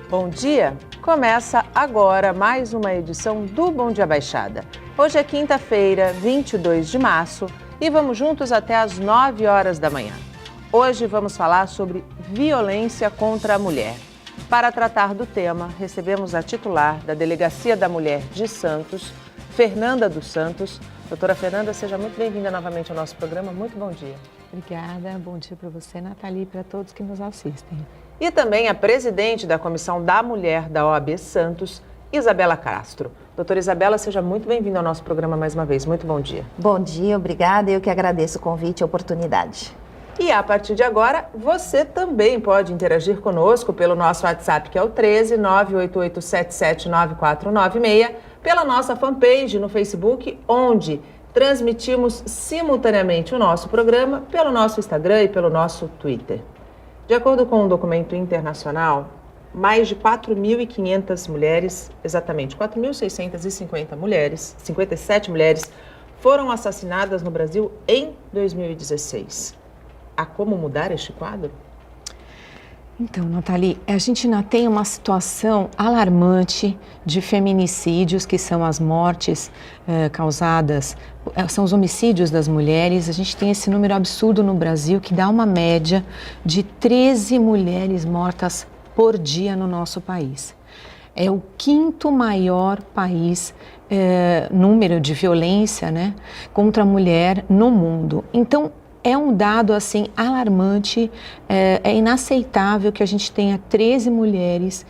Bom dia! Começa agora mais uma edição do Bom Dia Baixada. Hoje é quinta-feira, 22 de março e vamos juntos até às 9 horas da manhã. Hoje vamos falar sobre violência contra a mulher. Para tratar do tema, recebemos a titular da Delegacia da Mulher de Santos, Fernanda dos Santos. Doutora Fernanda, seja muito bem-vinda novamente ao nosso programa. Muito bom dia. Obrigada, bom dia para você, Nathalie, e para todos que nos assistem. E também a presidente da Comissão da Mulher da OAB Santos, Isabela Castro. Doutora Isabela, seja muito bem-vinda ao nosso programa mais uma vez. Muito bom dia. Bom dia, obrigada. Eu que agradeço o convite e a oportunidade. E a partir de agora, você também pode interagir conosco pelo nosso WhatsApp, que é o 13 988779496, pela nossa fanpage no Facebook, onde transmitimos simultaneamente o nosso programa pelo nosso Instagram e pelo nosso Twitter. De acordo com um documento internacional, mais de 4.500 mulheres, exatamente 4.650 mulheres, 57 mulheres, foram assassinadas no Brasil em 2016. Há como mudar este quadro? Então, Nathalie, a gente ainda tem uma situação alarmante de feminicídios, que são as mortes causadas, são os homicídios das mulheres. A gente tem esse número absurdo no Brasil, que dá uma média de 13 mulheres mortas por dia no nosso país. É o quinto maior país, número de violência, né, contra a mulher no mundo. Então, é um dado, assim, alarmante, é inaceitável que a gente tenha 13 mulheres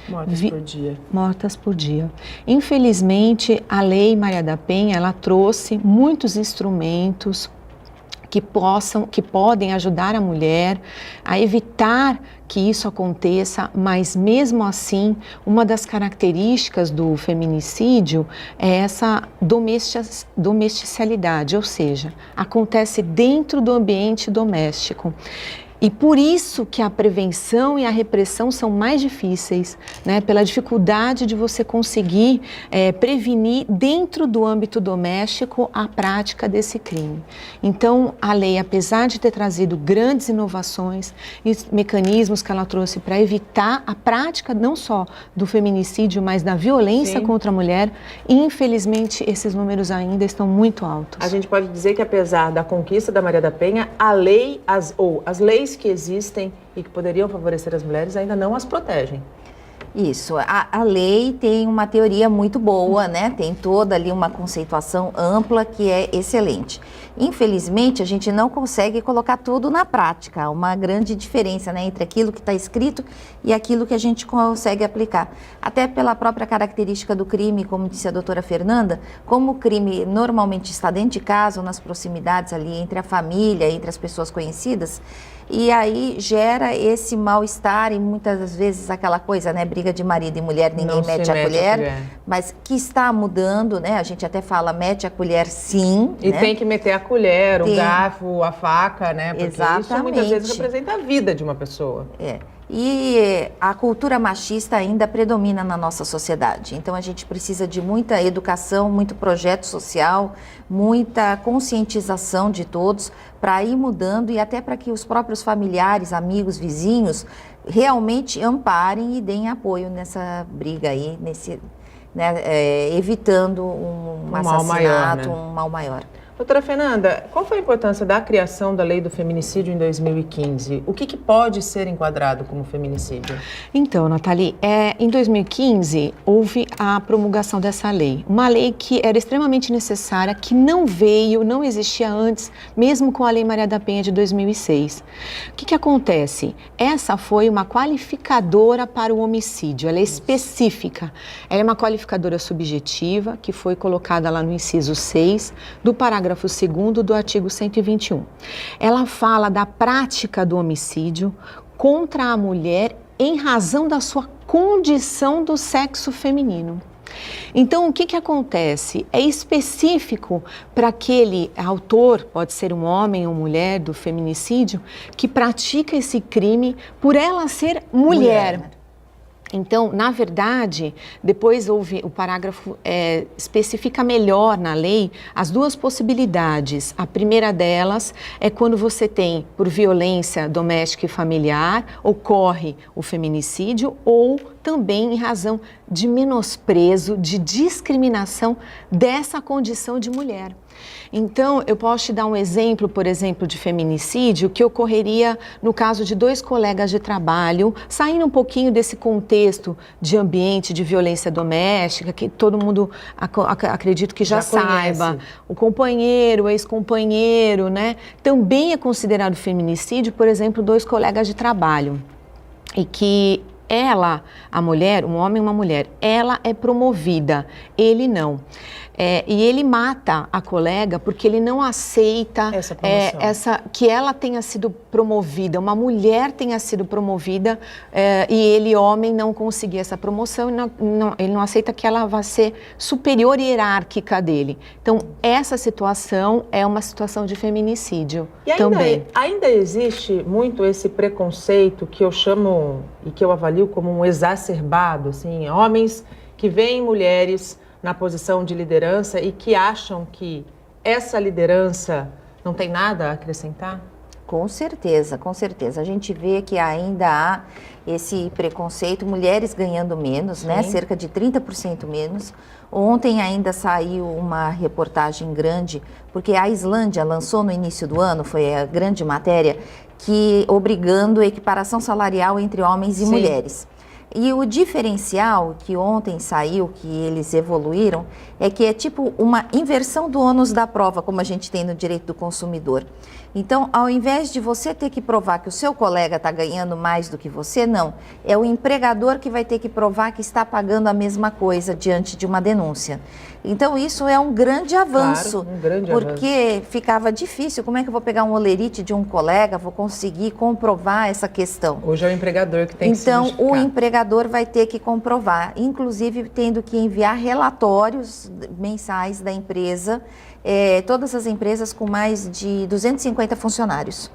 mortas por dia. Infelizmente, a Lei Maria da Penha, ela trouxe muitos instrumentos que podem ajudar a mulher a evitar que isso aconteça, mas mesmo assim, uma das características do feminicídio é essa domesticalidade, ou seja, acontece dentro do ambiente doméstico. E por isso que a prevenção e a repressão são mais difíceis, né? Pela dificuldade de você conseguir prevenir dentro do âmbito doméstico a prática desse crime. Então, a lei, apesar de ter trazido grandes inovações e mecanismos que ela trouxe para evitar a prática não só do feminicídio, mas da violência contra a mulher, infelizmente esses números ainda estão muito altos. A gente pode dizer que apesar da conquista da Maria da Penha, a lei, as leis que existem e que poderiam favorecer as mulheres ainda não as protegem. Isso, a lei tem uma teoria muito boa, né? Tem toda ali uma conceituação ampla que é excelente. Infelizmente, a gente não consegue colocar tudo na prática. Há uma grande diferença, né, entre aquilo que está escrito e aquilo que a gente consegue aplicar. Até pela própria característica do crime, como disse a doutora Fernanda, como o crime normalmente está dentro de casa ou nas proximidades ali entre a família, entre as pessoas conhecidas, e aí gera esse mal-estar e muitas vezes aquela coisa, né, briga de marido e mulher, ninguém mete a colher, mas que está mudando, né, a gente até fala mete a colher sim. E né? Tem que meter a colher, o garfo, a faca, né, porque Exatamente. Isso muitas vezes representa a vida de uma pessoa. E a cultura machista ainda predomina na nossa sociedade. Então a gente precisa de muita educação, muito projeto social, muita conscientização de todos para ir mudando e até para que os próprios familiares, amigos, vizinhos realmente amparem e deem apoio nessa briga aí, evitando um assassinato, mal maior, né? Um mal maior. Doutora Fernanda, qual foi a importância da criação da lei do feminicídio em 2015? O que pode ser enquadrado como feminicídio? Então, Nathalie, em 2015 houve a promulgação dessa lei. Uma lei que era extremamente necessária, que não existia antes, mesmo com a Lei Maria da Penha de 2006. O que acontece? Essa foi uma qualificadora para o homicídio, ela é específica. Ela é uma qualificadora subjetiva, que foi colocada lá no inciso 6 do parágrafo 2º do artigo 121. Ela fala da prática do homicídio contra a mulher em razão da sua condição do sexo feminino. Então, o que acontece? É específico para aquele autor, pode ser um homem ou mulher do feminicídio, que pratica esse crime por ela ser mulher. Então, na verdade, depois o parágrafo especifica melhor na lei as duas possibilidades. A primeira delas é quando você tem, por violência doméstica e familiar, ocorre o feminicídio ou também em razão de menosprezo, de discriminação dessa condição de mulher. Então, eu posso te dar um exemplo, por exemplo, de feminicídio que ocorreria no caso de 2 colegas de trabalho, saindo um pouquinho desse contexto de ambiente de violência doméstica, que todo mundo acredito que já saiba. Conhece. O companheiro, o ex-companheiro, né? Também é considerado feminicídio, por exemplo, 2 colegas de trabalho. E que ela, a mulher, um homem e uma mulher, ela é promovida, ele não. E ele mata a colega porque ele não aceita que ela tenha sido promovida, uma mulher tenha sido promovida e ele, homem, não conseguir essa promoção, ele não aceita que ela vá ser superior hierárquica dele. Então, essa situação é uma situação de feminicídio também. Ainda existe muito esse preconceito que eu chamo e que eu avalio como um exacerbado, assim, homens que veem mulheres na posição de liderança e que acham que essa liderança não tem nada a acrescentar? Com certeza, com certeza. A gente vê que ainda há esse preconceito, mulheres ganhando menos, né? Cerca de 30% menos. Ontem ainda saiu uma reportagem grande, porque a Islândia lançou no início do ano, foi a grande matéria, que obrigando a equiparação salarial entre homens e mulheres. E o diferencial que ontem saiu, que eles evoluíram, é que é tipo uma inversão do ônus da prova, como a gente tem no direito do consumidor. Então, ao invés de você ter que provar que o seu colega está ganhando mais do que você, não. É o empregador que vai ter que provar que está pagando a mesma coisa diante de uma denúncia. Então, isso é um grande avanço, claro, um grande porque ficava difícil. Como é que eu vou pegar um olerite de um colega, vou conseguir comprovar essa questão? Hoje é o empregador que tem que se justificar. Então, o empregador vai ter que comprovar, inclusive tendo que enviar relatórios mensais da empresa, todas as empresas com mais de 250 funcionários,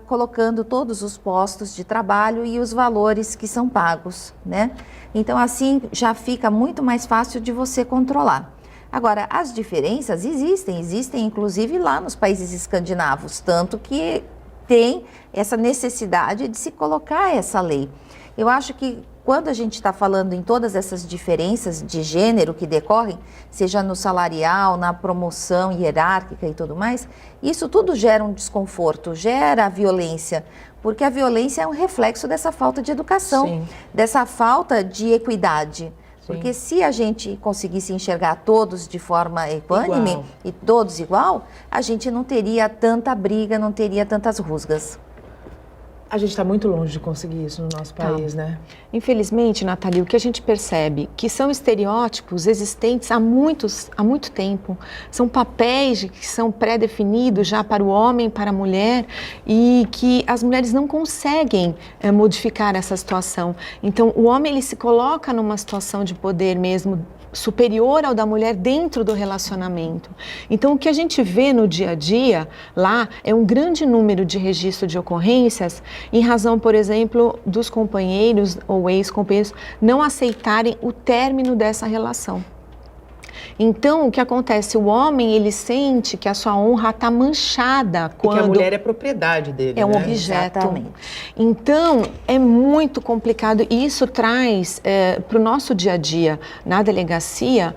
colocando todos os postos de trabalho e os valores que são pagos, né? Então, assim, já fica muito mais fácil de você controlar. Agora, as diferenças existem inclusive lá nos países escandinavos, tanto que tem essa necessidade de se colocar essa lei. Eu acho que quando a gente está falando em todas essas diferenças de gênero que decorrem, seja no salarial, na promoção hierárquica e tudo mais, isso tudo gera um desconforto, gera a violência, porque a violência é um reflexo dessa falta de educação, dessa falta de equidade. Porque se a gente conseguisse enxergar todos de forma equânime e todos igual, a gente não teria tanta briga, não teria tantas rusgas. A gente está muito longe de conseguir isso no nosso país, né? Infelizmente, Nathalie, o que a gente percebe que são estereótipos existentes há muito tempo. São papéis que são pré-definidos já para o homem, para a mulher, e que as mulheres não conseguem modificar essa situação. Então, o homem ele se coloca numa situação de poder mesmo superior ao da mulher dentro do relacionamento. Então, o que a gente vê no dia a dia lá é um grande número de registro de ocorrências em razão, por exemplo, dos companheiros ou ex-companheiros não aceitarem o término dessa relação. Então, o que acontece? O homem, ele sente que a sua honra está manchada quando... E que a mulher é propriedade dele, é um né? objeto. Exatamente. Então, é muito complicado e isso traz para o nosso dia a dia, na delegacia,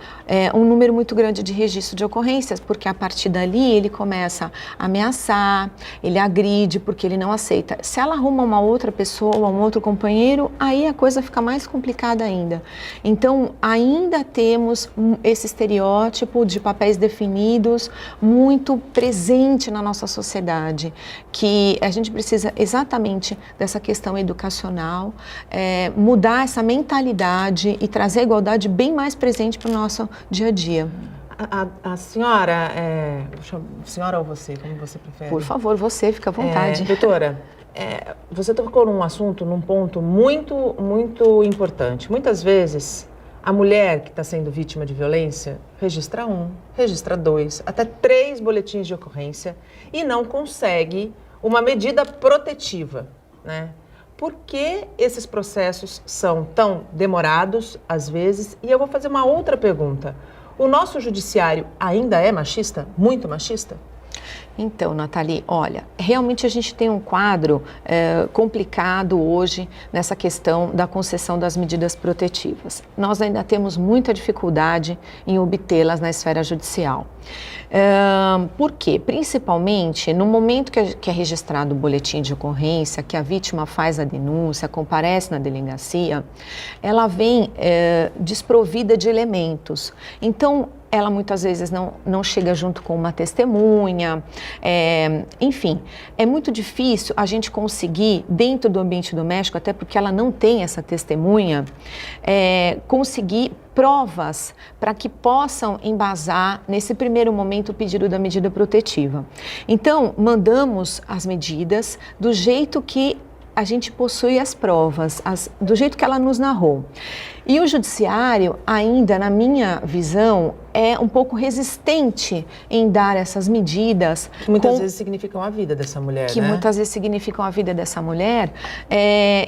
um número muito grande de registro de ocorrências, porque a partir dali ele começa a ameaçar, ele agride, porque ele não aceita. Se ela arruma uma outra pessoa, um outro companheiro, aí a coisa fica mais complicada ainda. Então, ainda temos esse estereótipo de papéis definidos muito presente na nossa sociedade, que a gente precisa exatamente dessa questão educacional, mudar essa mentalidade e trazer a igualdade bem mais presente para o nosso dia a dia. A senhora, senhora ou você, como você prefere? Por favor, você, fica à vontade. Doutora, você tocou num assunto, num ponto muito, muito importante. Muitas vezes, a mulher que está sendo vítima de violência registra 1, registra 2, até 3 boletins de ocorrência e não consegue uma medida protetiva, né? por que esses processos são tão demorados, às vezes? E eu vou fazer uma outra pergunta. O nosso judiciário ainda é machista? Muito machista? Então, Nathalie, olha, realmente a gente tem um quadro complicado hoje nessa questão da concessão das medidas protetivas. Nós ainda temos muita dificuldade em obtê-las na esfera judicial. Por quê? Principalmente no momento que é registrado o boletim de ocorrência, que a vítima faz a denúncia, comparece na delegacia, ela vem desprovida de elementos. Então, ela muitas vezes não chega junto com uma testemunha, enfim, é muito difícil a gente conseguir, dentro do ambiente doméstico, até porque ela não tem essa testemunha, conseguir provas para que possam embasar, nesse primeiro momento, o pedido da medida protetiva. Então, mandamos as medidas do jeito que a gente possui as provas, do jeito que ela nos narrou. E o judiciário, ainda, na minha visão, é um pouco resistente em dar essas medidas. Que muitas vezes significam a vida dessa mulher, que muitas vezes significam a vida dessa mulher,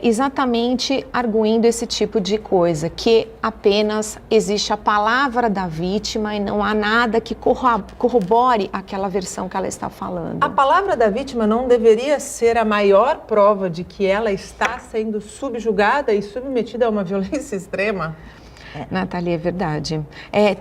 exatamente arguindo esse tipo de coisa, que apenas existe a palavra da vítima e não há nada que corrobore aquela versão que ela está falando. A palavra da vítima não deveria ser a maior prova de que ela está sendo subjugada e submetida a uma violência extrema? Nathalie, é verdade.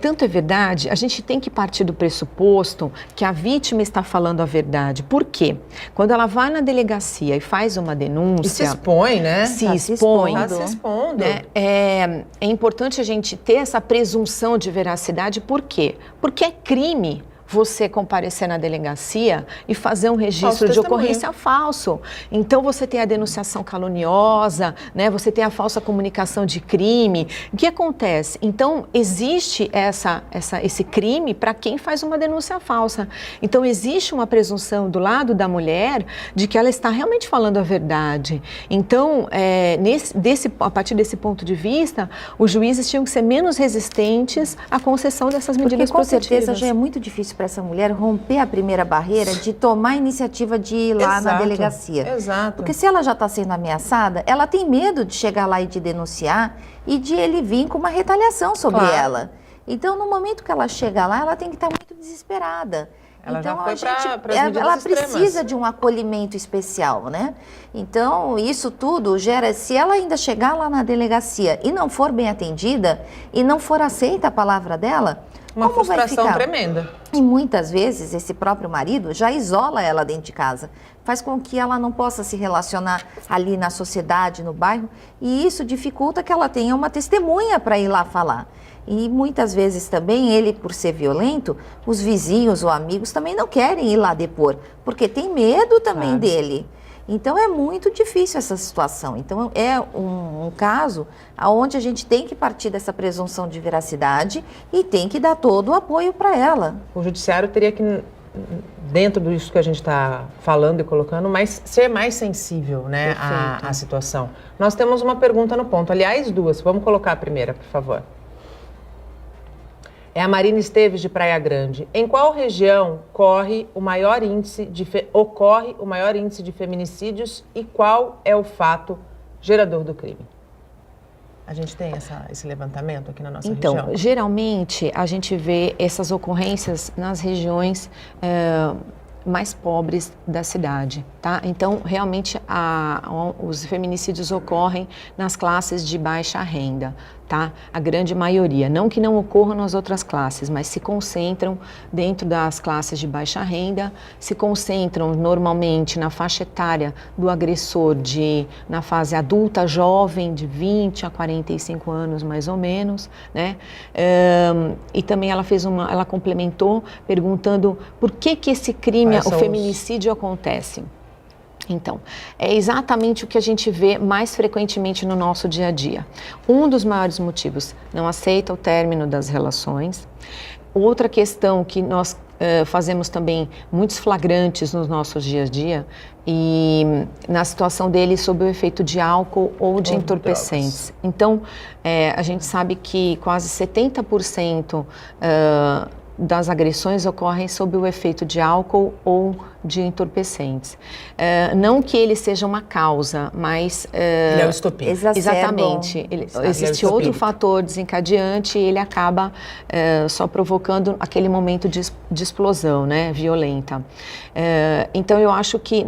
Tanto é verdade, a gente tem que partir do pressuposto que a vítima está falando a verdade. Por quê? Quando ela vai na delegacia e faz uma denúncia... E se expõe, né? Se expõe. Está se expondo. Né? É importante a gente ter essa presunção de veracidade. Por quê? Porque é crime você comparecer na delegacia e fazer um registro de ocorrência falso. Então, você tem a denunciação caluniosa, né? Você tem a falsa comunicação de crime. O que acontece? Então, existe esse crime para quem faz uma denúncia falsa. Então, existe uma presunção do lado da mulher de que ela está realmente falando a verdade. Então, a partir desse ponto de vista, os juízes tinham que ser menos resistentes à concessão dessas medidas protetivas. Porque, com certeza, já é muito difícil para essa mulher romper a primeira barreira de tomar a iniciativa de ir lá na delegacia. Exato. Porque se ela já está sendo ameaçada, ela tem medo de chegar lá e de denunciar e de ele vir com uma retaliação sobre ela. Então, no momento que ela chega lá, ela tem que estar muito desesperada. Ela então, já foi para as medidas ela extremas. precisa de um acolhimento especial, né? Então, isso tudo gera, se ela ainda chegar lá na delegacia e não for bem atendida e não for aceita a palavra dela, uma como vai frustração ficar? Tremenda. E muitas vezes esse próprio marido já isola ela dentro de casa, faz com que ela não possa se relacionar ali na sociedade, no bairro, e isso dificulta que ela tenha uma testemunha para ir lá falar. E muitas vezes também ele, por ser violento, os vizinhos ou amigos também não querem ir lá depor, porque tem medo também dele. Então é muito difícil essa situação. Então é um caso onde a gente tem que partir dessa presunção de veracidade e tem que dar todo o apoio para ela. O judiciário teria que, dentro disso que a gente está falando e colocando, ser mais sensível, né, à situação. Nós temos uma pergunta no ponto, aliás, duas. Vamos colocar a primeira, por favor. É a Marina Esteves, de Praia Grande. Em qual região ocorre o maior índice de feminicídios e qual é o fato gerador do crime? A gente tem esse levantamento aqui na nossa região? Então, geralmente a gente vê essas ocorrências nas regiões mais pobres da cidade, tá? Então, realmente, os feminicídios ocorrem nas classes de baixa renda, tá? A grande maioria. Não que não ocorram nas outras classes, mas se concentram dentro das classes de baixa renda, se concentram normalmente na faixa etária do agressor na fase adulta, jovem, de 20 a 45 anos, mais ou menos, né? E também ela complementou perguntando por que esse crime, o feminicídio acontece. Então, é exatamente o que a gente vê mais frequentemente no nosso dia a dia. Um dos maiores motivos, não aceita o término das relações. Outra questão que nós fazemos também muitos flagrantes nos nossos dias a dia e na situação dele sob o efeito de álcool ou de entorpecentes. Então, a gente sabe que quase 70% das agressões ocorrem sob o efeito de álcool ou de entorpecentes. Não que ele seja uma causa, mas... ele é o estopim. Exatamente. Existe outro fator desencadeante e ele acaba só provocando aquele momento de explosão, né, violenta. Então, eu acho que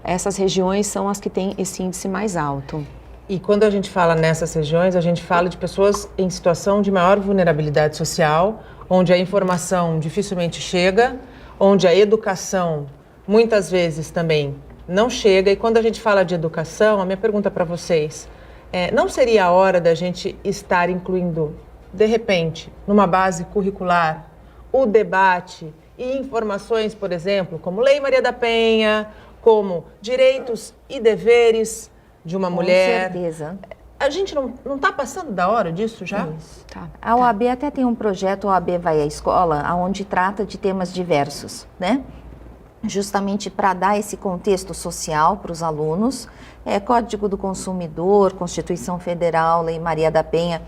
essas regiões são as que têm esse índice mais alto. E quando a gente fala nessas regiões, a gente fala de pessoas em situação de maior vulnerabilidade social, onde a informação dificilmente chega, onde a educação muitas vezes também não chega. E quando a gente fala de educação, a minha pergunta para vocês não seria a hora da gente estar incluindo, de repente, numa base curricular, o debate e informações, por exemplo, como Lei Maria da Penha, como direitos e deveres de uma mulher? Com certeza. A gente não está passando da hora disso já? Isso. Tá. A OAB até tem um projeto, a OAB Vai à Escola, onde trata de temas diversos, né? Justamente para dar esse contexto social para os alunos, Código do Consumidor, Constituição Federal, Lei Maria da Penha,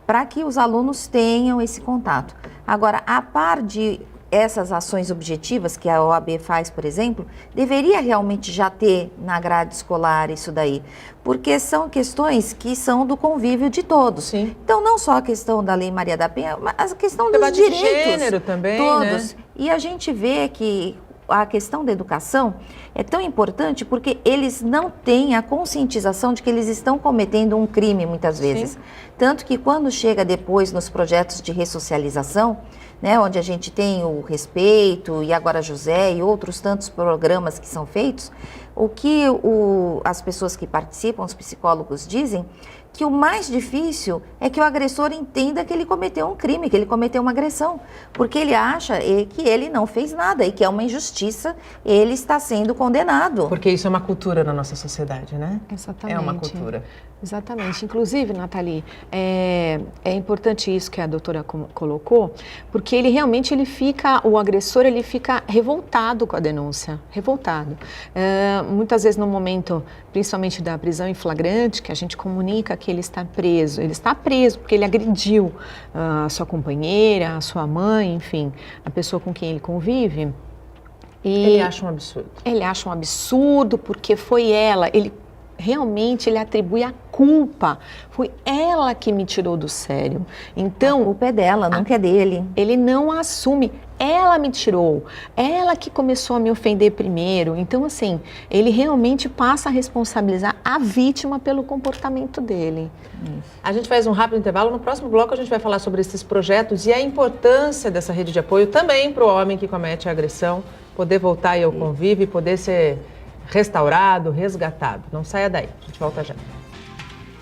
para que os alunos tenham esse contato. Agora, a par de essas ações objetivas que a OAB faz, por exemplo, deveria realmente já ter na grade escolar isso daí, porque são questões que são do convívio de todos. Sim. Então, não só a questão da Lei Maria da Penha, mas a questão dos debate direitos. De gênero também, todos. né? E a gente vê que a questão da educação é tão importante porque eles não têm a conscientização de que eles estão cometendo um crime muitas vezes. Sim. Tanto que quando chega depois nos projetos de ressocialização, né, onde a gente tem o Respeito e Agora José e outros tantos programas que são feitos, o que as pessoas que participam, os psicólogos dizem, que o mais difícil é que o agressor entenda que ele cometeu um crime, que ele cometeu uma agressão, porque ele acha que ele não fez nada e que é uma injustiça, ele está sendo condenado. Porque isso é uma cultura na nossa sociedade, né? Exatamente. É uma cultura. Exatamente. Inclusive, Nathalie, é importante isso que a doutora colocou, porque ele realmente, o agressor, ele fica revoltado com a denúncia, revoltado. Muitas vezes no momento, principalmente da prisão em flagrante, que a gente comunica que ele está preso porque ele agrediu a sua companheira, a sua mãe, enfim, a pessoa com quem ele convive. E ele acha um absurdo. Ele acha um absurdo porque foi ela, ele atribui a culpa. Foi ela que me tirou do sério. Então, a culpa é dela, nunca é dele. Ele não assume. Ela me tirou. Ela que começou a me ofender primeiro. Então, assim, ele realmente passa a responsabilizar a vítima pelo comportamento dele. A gente faz um rápido intervalo. No próximo bloco, a gente vai falar sobre esses projetos e a importância dessa rede de apoio também para o homem que comete a agressão poder voltar ao convívio e poder ser restaurado, resgatado. Não saia daí, a gente volta já.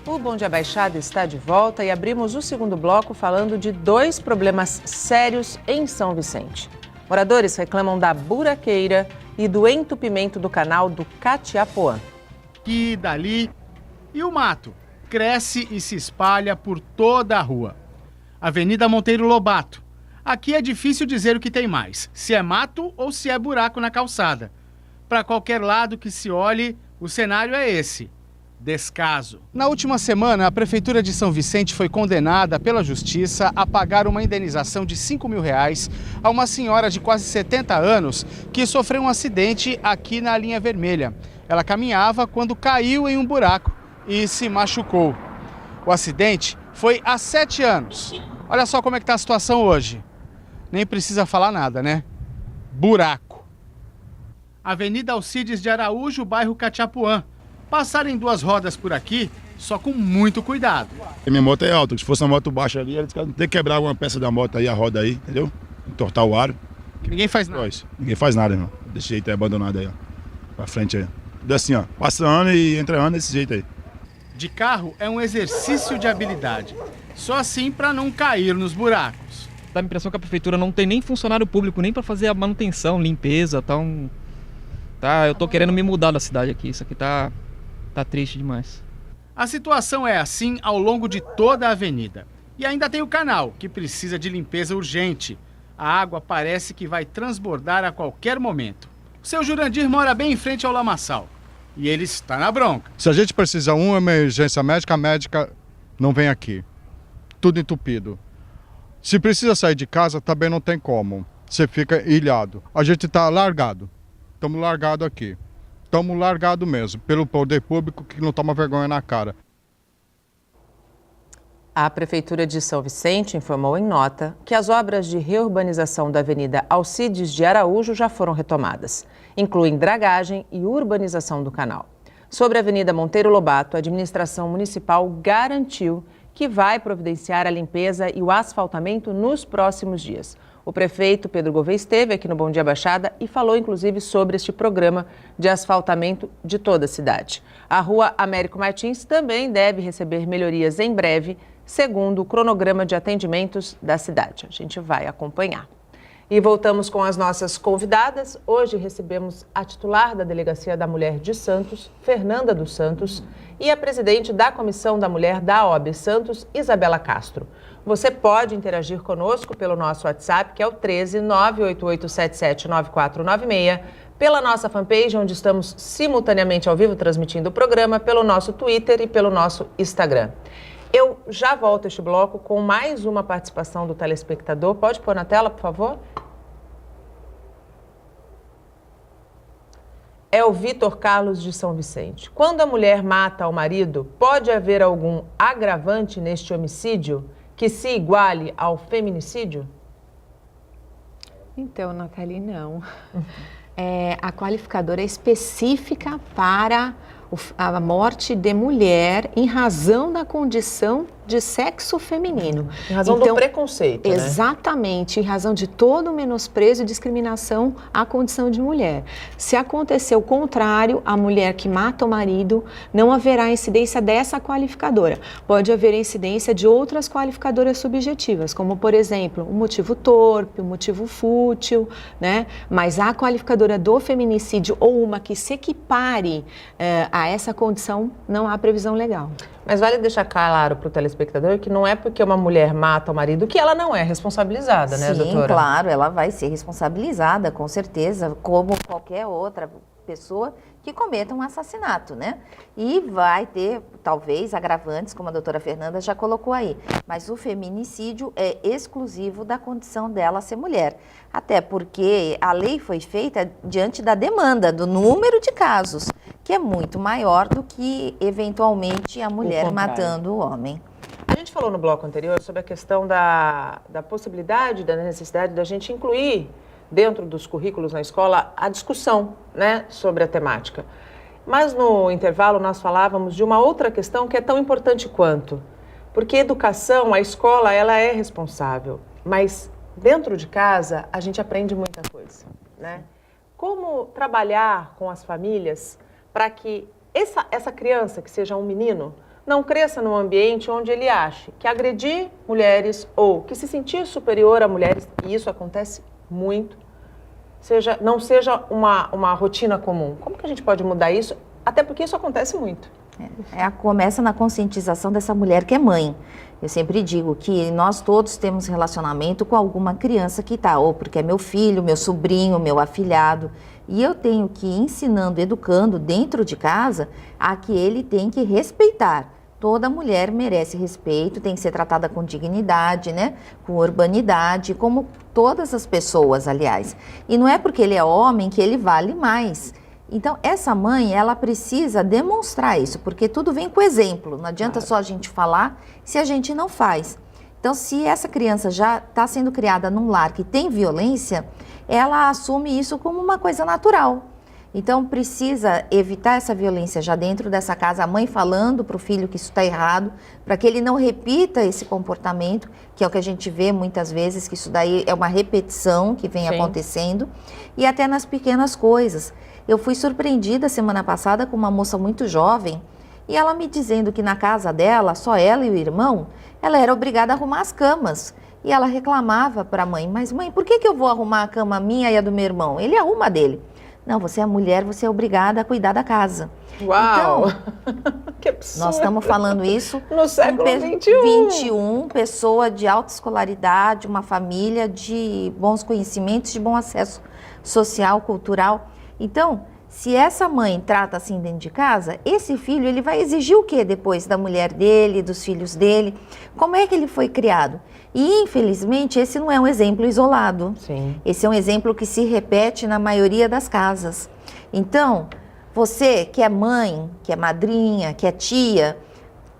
O Bom Dia Baixada está de volta e abrimos o segundo bloco falando de 2 problemas sérios em São Vicente. Moradores reclamam da buraqueira e do entupimento do canal do Catiapoã. Aqui, dali, e o mato cresce e se espalha por toda a rua. Avenida Monteiro Lobato. Aqui é difícil dizer o que tem mais, se é mato ou se é buraco na calçada. Para qualquer lado que se olhe, o cenário é esse: descaso. Na última semana, a Prefeitura de São Vicente foi condenada pela Justiça a pagar uma indenização de R$5.000 a uma senhora de quase 70 anos que sofreu um acidente aqui na linha vermelha. Ela caminhava quando caiu em um buraco e se machucou. O acidente foi há 7 anos. Olha só como é que está a situação hoje. Nem precisa falar nada, né? Buraco. Avenida Alcides de Araújo, bairro Catiapoã. Passar em 2 rodas por aqui, só com muito cuidado. Minha moto é alta, se fosse uma moto baixa ali, eles tem que quebrar alguma peça da moto aí, a roda aí, entendeu? Entortar o aro. Ninguém faz nada. Ninguém faz nada, não. Desse jeito aí, abandonado aí, ó. Pra frente aí. Tudo assim, ó. Passa ano e entra ano desse jeito aí. De carro é um exercício de habilidade. Só assim para não cair nos buracos. Dá a impressão que a prefeitura não tem nem funcionário público, nem para fazer a manutenção, limpeza, eu tô querendo me mudar da cidade aqui, isso aqui tá triste demais. A situação é assim ao longo de toda a avenida. E ainda tem o canal, que precisa de limpeza urgente. A água parece que vai transbordar a qualquer momento. O seu Jurandir mora bem em frente ao lamaçal. E ele está na bronca. Se a gente precisa uma emergência médica, a médica não vem aqui. Tudo entupido. Se precisa sair de casa, também não tem como. Você fica ilhado. A gente está largado. Estamos largados aqui. Estamos largados mesmo, pelo poder público que não toma vergonha na cara. A Prefeitura de São Vicente informou em nota que as obras de reurbanização da Avenida Alcides de Araújo já foram retomadas. Incluem dragagem e urbanização do canal. Sobre a Avenida Monteiro Lobato, a administração municipal garantiu que vai providenciar a limpeza e o asfaltamento nos próximos dias. O prefeito Pedro Gouveia esteve aqui no Bom Dia Baixada e falou inclusive sobre este programa de asfaltamento de toda a cidade. A rua Américo Martins também deve receber melhorias em breve, segundo o cronograma de atendimentos da cidade. A gente vai acompanhar. E voltamos com as nossas convidadas. Hoje recebemos a titular da Delegacia da Mulher de Santos, Fernanda dos Santos, e a presidente da Comissão da Mulher da OAB Santos, Isabela Castro. Você pode interagir conosco pelo nosso WhatsApp, que é o 13 98877 9496, pela nossa fanpage, onde estamos simultaneamente ao vivo transmitindo o programa, pelo nosso Twitter e pelo nosso Instagram. Eu já volto a este bloco com mais uma participação do telespectador. Pode pôr na tela, por favor? É o Vitor Carlos de São Vicente. Quando a mulher mata o marido, pode haver algum agravante neste homicídio que se iguale ao feminicídio? Então, Nathalie, não. A qualificadora é específica para a morte de mulher em razão da condição de sexo feminino. Em razão do preconceito, né? Exatamente, em razão de todo o menosprezo e discriminação à condição de mulher. Se acontecer o contrário, a mulher que mata o marido, não haverá incidência dessa qualificadora. Pode haver incidência de outras qualificadoras subjetivas, como, por exemplo, o motivo torpe, o motivo fútil, né? Mas a qualificadora do feminicídio ou uma que se equipare a essa condição, não há previsão legal. Mas vale deixar claro para o telespectador que não é porque uma mulher mata o marido que ela não é responsabilizada, né, doutora? Sim, claro, ela vai ser responsabilizada, com certeza, como qualquer outra pessoa que cometa um assassinato, né? E vai ter, talvez, agravantes, como a doutora Fernanda já colocou aí. Mas o feminicídio é exclusivo da condição dela ser mulher. Até porque a lei foi feita diante da demanda, do número de casos, que é muito maior do que, eventualmente, a mulher matando o homem. A gente falou no bloco anterior sobre a questão da possibilidade, da necessidade da gente incluir dentro dos currículos na escola a discussão, né, sobre a temática. Mas no intervalo nós falávamos de uma outra questão que é tão importante quanto. Porque educação, a escola, ela é responsável, mas dentro de casa a gente aprende muita coisa, né? Como trabalhar com as famílias para que essa criança, que seja um menino, não cresça num ambiente onde ele ache que agredir mulheres ou que se sentir superior a mulheres, e isso acontece muito, não seja uma rotina comum. Como que a gente pode mudar isso? Até porque isso acontece muito. Começa na conscientização dessa mulher que é mãe. Eu sempre digo que nós todos temos relacionamento com alguma criança que está, ou porque é meu filho, meu sobrinho, meu afilhado, e eu tenho que ir ensinando, educando dentro de casa a que ele tem que respeitar. Toda mulher merece respeito, tem que ser tratada com dignidade, né? Com urbanidade, como todas as pessoas, aliás. E não é porque ele é homem que ele vale mais. Então, essa mãe, ela precisa demonstrar isso, porque tudo vem com exemplo. Não adianta só a gente falar se a gente não faz. Então, se essa criança já está sendo criada num lar que tem violência, ela assume isso como uma coisa natural. Então, precisa evitar essa violência já dentro dessa casa, a mãe falando para o filho que isso está errado, para que ele não repita esse comportamento, que é o que a gente vê muitas vezes, que isso daí é uma repetição que vem acontecendo, e até nas pequenas coisas. Eu fui surpreendida semana passada com uma moça muito jovem, e ela me dizendo que na casa dela, só ela e o irmão, ela era obrigada a arrumar as camas. E ela reclamava para a mãe, mas mãe, por que eu vou arrumar a cama minha e a do meu irmão? Ele arruma a dele. Não, você é mulher, você é obrigada a cuidar da casa. Uau! Então, que absurdo! Nós estamos falando isso no século XXI, pessoa de alta escolaridade, uma família de bons conhecimentos, de bom acesso social, cultural. Então, Se essa mãe trata assim dentro de casa, esse filho ele vai exigir o que depois da mulher dele, dos filhos dele? Como é que ele foi criado? E infelizmente esse não é um exemplo isolado. Sim. Esse é um exemplo que se repete na maioria das casas. Então, você que é mãe, que é madrinha, que é tia,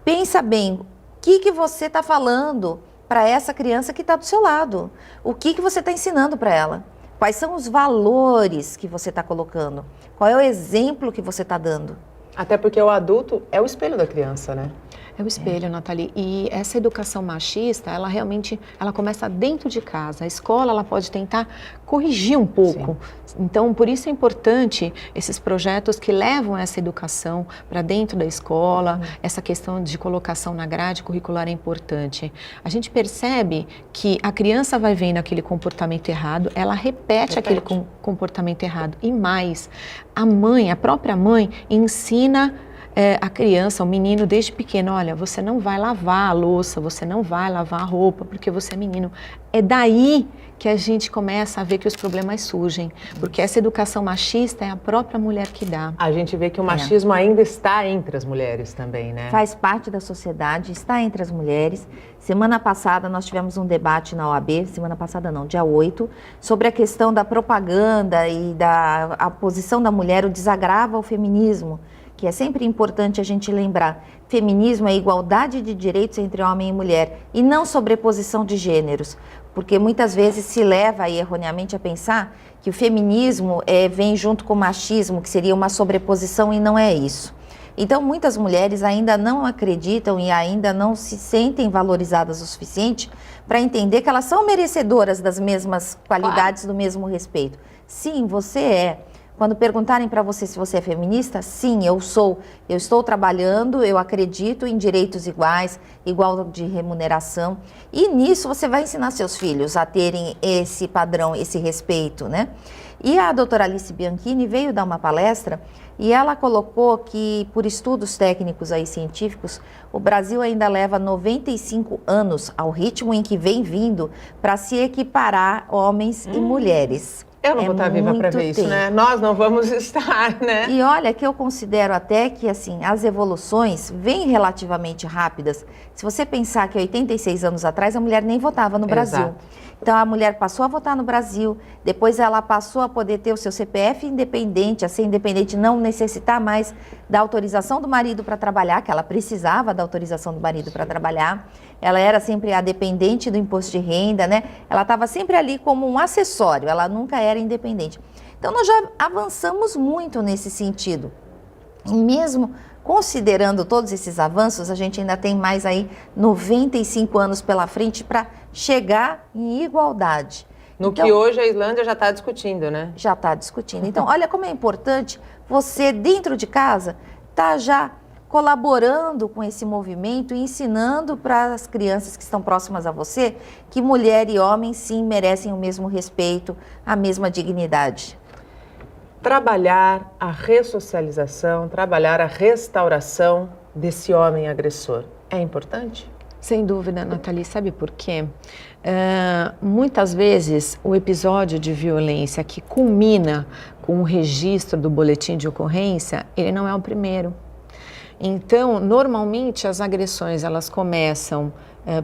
pensa bem, o que você está falando para essa criança que está do seu lado? O que você está ensinando para ela? Quais são os valores que você está colocando? Qual é o exemplo que você está dando? Até porque o adulto é o espelho da criança, né? É o espelho, Nathalie. E essa educação machista, ela realmente, ela começa dentro de casa. A escola, ela pode tentar corrigir um pouco. Sim. Então, por isso é importante esses projetos que levam essa educação para dentro da escola. Essa questão de colocação na grade curricular é importante. A gente percebe que a criança vai vendo aquele comportamento errado, ela repete. Aquele comportamento errado. E mais, a mãe, a própria mãe, ensina a criança, o menino desde pequeno, olha, você não vai lavar a louça, você não vai lavar a roupa porque você é menino. É daí que a gente começa a ver que os problemas surgem, porque essa educação machista é a própria mulher que dá. A gente vê que o machismo ainda está entre as mulheres também, né? Faz parte da sociedade, está entre as mulheres. Semana passada nós tivemos um debate na OAB, semana passada não, dia 8, sobre a questão da propaganda e a posição da mulher, o desagrava ao feminismo, que é sempre importante a gente lembrar. Feminismo é igualdade de direitos entre homem e mulher e não sobreposição de gêneros, porque muitas vezes se leva aí erroneamente a pensar que o feminismo vem junto com o machismo, que seria uma sobreposição, e não é isso. Então muitas mulheres ainda não acreditam e ainda não se sentem valorizadas o suficiente para entender que elas são merecedoras das mesmas qualidades, do mesmo respeito. Sim, você é. Quando perguntarem para você se você é feminista, sim, eu sou. Eu estou trabalhando, eu acredito em direitos iguais, igual de remuneração. E nisso você vai ensinar seus filhos a terem esse padrão, esse respeito, né? E a doutora Alice Bianchini veio dar uma palestra e ela colocou que, por estudos técnicos aí científicos, o Brasil ainda leva 95 anos ao ritmo em que vem vindo para se equiparar homens e mulheres. Eu não vou estar viva para ver isso, né? Nós não vamos estar, né? E olha que eu considero até que, assim, as evoluções vêm relativamente rápidas. Se você pensar que 86 anos atrás a mulher nem votava no Brasil. Exato. Então a mulher passou a votar no Brasil, depois ela passou a poder ter o seu CPF independente, a ser independente, não necessitar mais da autorização do marido para trabalhar, que ela precisava da autorização do marido para trabalhar. Ela era sempre a dependente do imposto de renda, né? Ela estava sempre ali como um acessório, ela nunca era independente. Então nós já avançamos muito nesse sentido. E mesmo considerando todos esses avanços, a gente ainda tem mais aí 95 anos pela frente para chegar em igualdade. No que hoje a Islândia já está discutindo, né? Já está discutindo. Então, olha como é importante você, dentro de casa, tá já colaborando com esse movimento e ensinando para as crianças que estão próximas a você que mulher e homem, sim, merecem o mesmo respeito, a mesma dignidade. Trabalhar a ressocialização, trabalhar a restauração desse homem agressor é importante? Sem dúvida, Nathalie. Sabe por quê? Muitas vezes o episódio de violência que culmina com o registro do boletim de ocorrência, ele não é o primeiro. Então, normalmente as agressões elas começam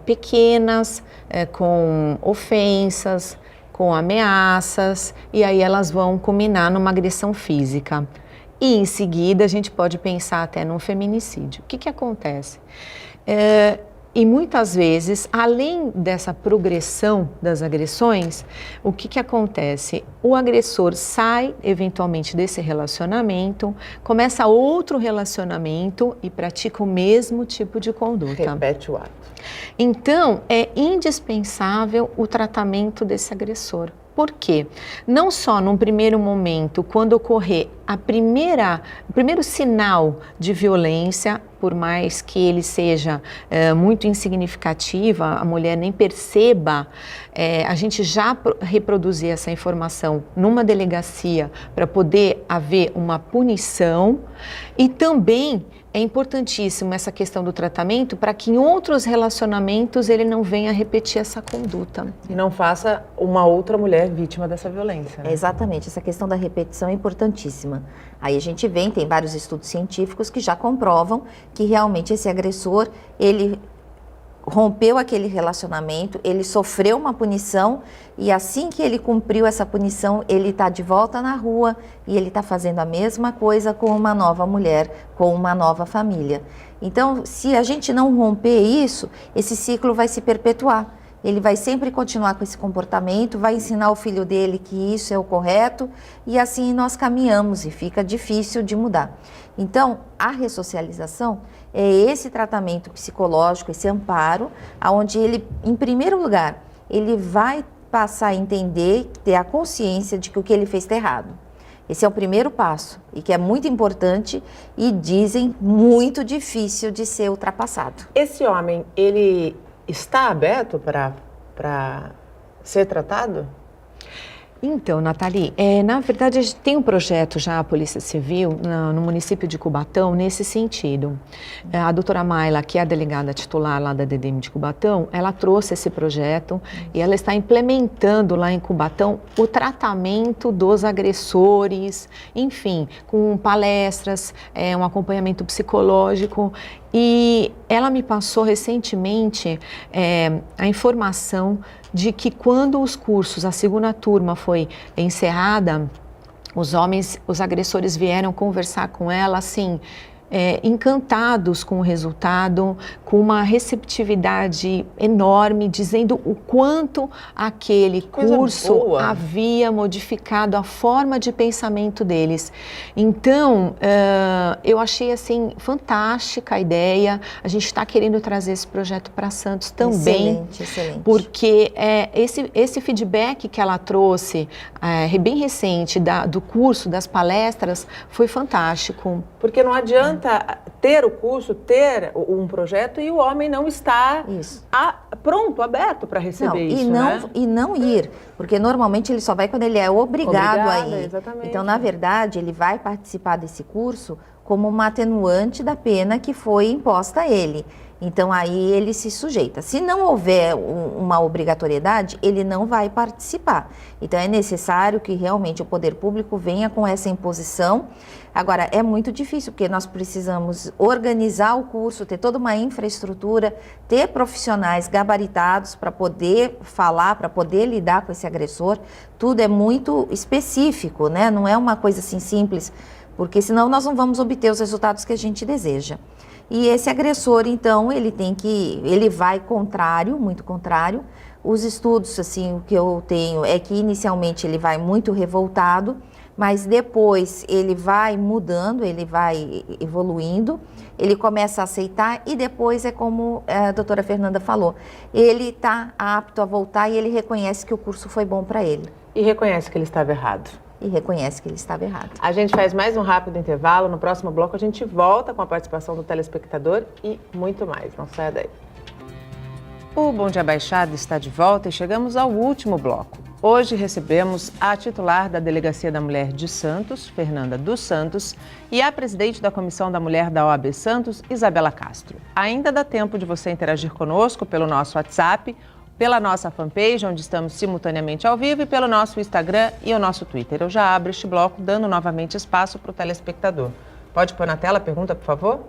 pequenas, com ofensas, com ameaças, e aí elas vão culminar numa agressão física. E em seguida a gente pode pensar até num feminicídio. O que acontece? E muitas vezes, além dessa progressão das agressões, o que acontece? O agressor sai eventualmente desse relacionamento, começa outro relacionamento e pratica o mesmo tipo de conduta. Repete o ato. Então, é indispensável o tratamento desse agressor. Por quê? Não só num primeiro momento, quando ocorrer o primeiro sinal de violência, por mais que ele seja muito insignificativo, a mulher nem perceba, a gente já reproduzir essa informação numa delegacia para poder haver uma punição e também é importantíssimo essa questão do tratamento para que em outros relacionamentos ele não venha a repetir essa conduta. E não faça uma outra mulher vítima dessa violência, né? Exatamente, essa questão da repetição é importantíssima. Aí a gente tem vários estudos científicos que já comprovam que realmente esse agressor, ele rompeu aquele relacionamento, ele sofreu uma punição e assim que ele cumpriu essa punição, ele está de volta na rua e ele está fazendo a mesma coisa com uma nova mulher, com uma nova família. Então, se a gente não romper isso, esse ciclo vai se perpetuar. Ele vai sempre continuar com esse comportamento, vai ensinar o filho dele que isso é o correto e assim nós caminhamos e fica difícil de mudar. Então, a ressocialização é esse tratamento psicológico, esse amparo, onde ele, em primeiro lugar, ele vai passar a entender, ter a consciência de que o que ele fez está errado. Esse é o primeiro passo e que é muito importante e dizem muito difícil de ser ultrapassado. Esse homem, ele está aberto para ser tratado? Então, Nathalie, na verdade a gente tem um projeto já, a Polícia Civil, no município de Cubatão, nesse sentido. A doutora Mayla, que é a delegada titular lá da DDM de Cubatão, ela trouxe esse projeto e ela está implementando lá em Cubatão o tratamento dos agressores, enfim, com palestras, um acompanhamento psicológico. E ela me passou recentemente a informação de que quando os cursos, a segunda turma foi encerrada, os agressores vieram conversar com ela, assim, encantados com o resultado, com uma receptividade enorme, dizendo o quanto aquele curso havia modificado a forma de pensamento deles. Então, eu achei assim fantástica a ideia. A gente está querendo trazer esse projeto para Santos também, excelente. Porque esse feedback que ela trouxe, bem recente, do curso, das palestras, foi fantástico. Porque não adianta ter o curso, ter um projeto e o homem não está pronto, aberto para receber isso, né? E não ir, porque normalmente ele só vai quando ele é obrigado a ir. Exatamente. Então, na verdade, ele vai participar desse curso como uma atenuante da pena que foi imposta a ele. Então, aí ele se sujeita. Se não houver uma obrigatoriedade, ele não vai participar. Então, é necessário que realmente o poder público venha com essa imposição. Agora, é muito difícil, porque nós precisamos organizar o curso, ter toda uma infraestrutura, ter profissionais gabaritados para poder falar, para poder lidar com esse agressor. Tudo é muito específico, né? Não é uma coisa assim simples, porque senão nós não vamos obter os resultados que a gente deseja. E esse agressor, então, ele vai contrário, muito contrário. Os estudos, assim, o que eu tenho é que inicialmente ele vai muito revoltado, mas depois ele vai mudando, ele vai evoluindo, ele começa a aceitar e depois é como a doutora Fernanda falou, ele está apto a voltar e ele reconhece que o curso foi bom para ele. E reconhece que ele estava errado. A gente faz mais um rápido intervalo. No próximo bloco a gente volta com a participação do telespectador e muito mais. Não saia daí. O Bom Dia Baixada está de volta e chegamos ao último bloco. Hoje recebemos a titular da Delegacia da Mulher de Santos, Fernanda dos Santos, e a presidente da Comissão da Mulher da OAB Santos, Isabela Castro. Ainda dá tempo de você interagir conosco pelo nosso WhatsApp, pela nossa fanpage, onde estamos simultaneamente ao vivo, e pelo nosso Instagram e o nosso Twitter. Eu já abro este bloco, dando novamente espaço para o telespectador. Pode pôr na tela a pergunta, por favor?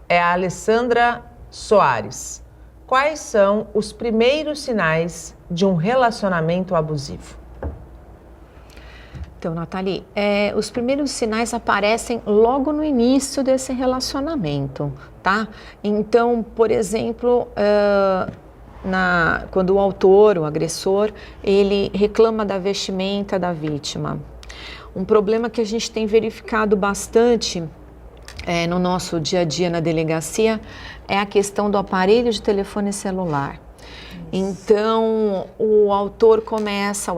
É a Alessandra Soares. Quais são os primeiros sinais de um relacionamento abusivo? Então, Nathalie, os primeiros sinais aparecem logo no início desse relacionamento, tá? Então, por exemplo, quando o autor, o agressor, ele reclama da vestimenta da vítima. Um problema que a gente tem verificado bastante no nosso dia a dia na delegacia é a questão do aparelho de telefone celular. Então, o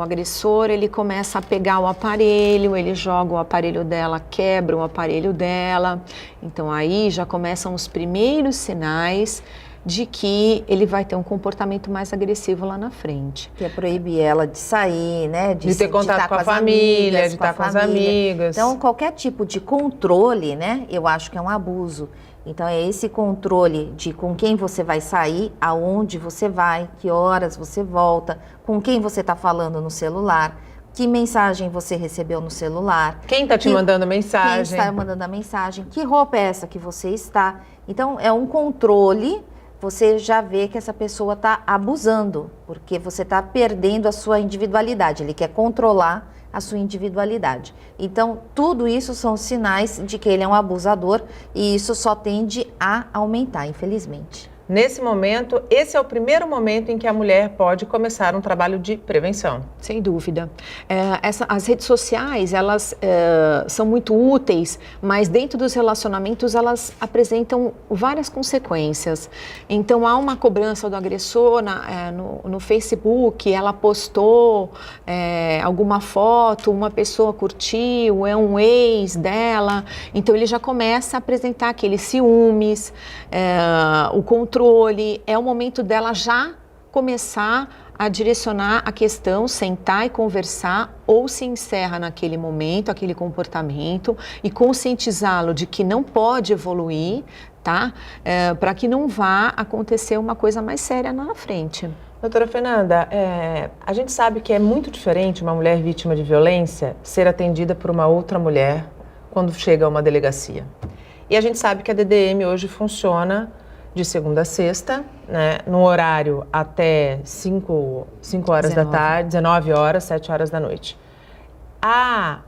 agressor, ele começa a pegar o aparelho, ele joga o aparelho dela, quebra o aparelho dela. Então, aí já começam os primeiros sinais de que ele vai ter um comportamento mais agressivo lá na frente. Que é proibir ela de sair, né? De ter contato com a família, de estar com as amigas. Então, qualquer tipo de controle, né? Eu acho que é um abuso. Então, é esse controle de com quem você vai sair, aonde você vai, que horas você volta, com quem você está falando no celular, que mensagem você recebeu no celular. Quem está te mandando mensagem. Quem está mandando a mensagem, que roupa é essa que você está. Então, é um controle, você já vê que essa pessoa está abusando, porque você está perdendo a sua individualidade, ele quer controlar a sua individualidade. Então, tudo isso são sinais de que ele é um abusador e isso só tende a aumentar, infelizmente. Nesse momento, esse é o primeiro momento em que a mulher pode começar um trabalho de prevenção. Sem dúvida. As redes sociais, elas são muito úteis, mas dentro dos relacionamentos elas apresentam várias consequências. Então, há uma cobrança do agressor no Facebook, ela postou alguma foto, uma pessoa curtiu, é um ex dela, então ele já começa a apresentar aqueles ciúmes, o controle, é o momento dela já começar a direcionar a questão, sentar e conversar, ou se encerra naquele momento, aquele comportamento, e conscientizá-lo de que não pode evoluir, tá? Para que não vá acontecer uma coisa mais séria lá na frente. Doutora Fernanda, a gente sabe que é muito diferente uma mulher vítima de violência ser atendida por uma outra mulher quando chega a uma delegacia. E a gente sabe que a DDM hoje funciona de segunda a sexta, né, no horário até 5 horas da tarde, 19 horas, 7 horas da noite. Há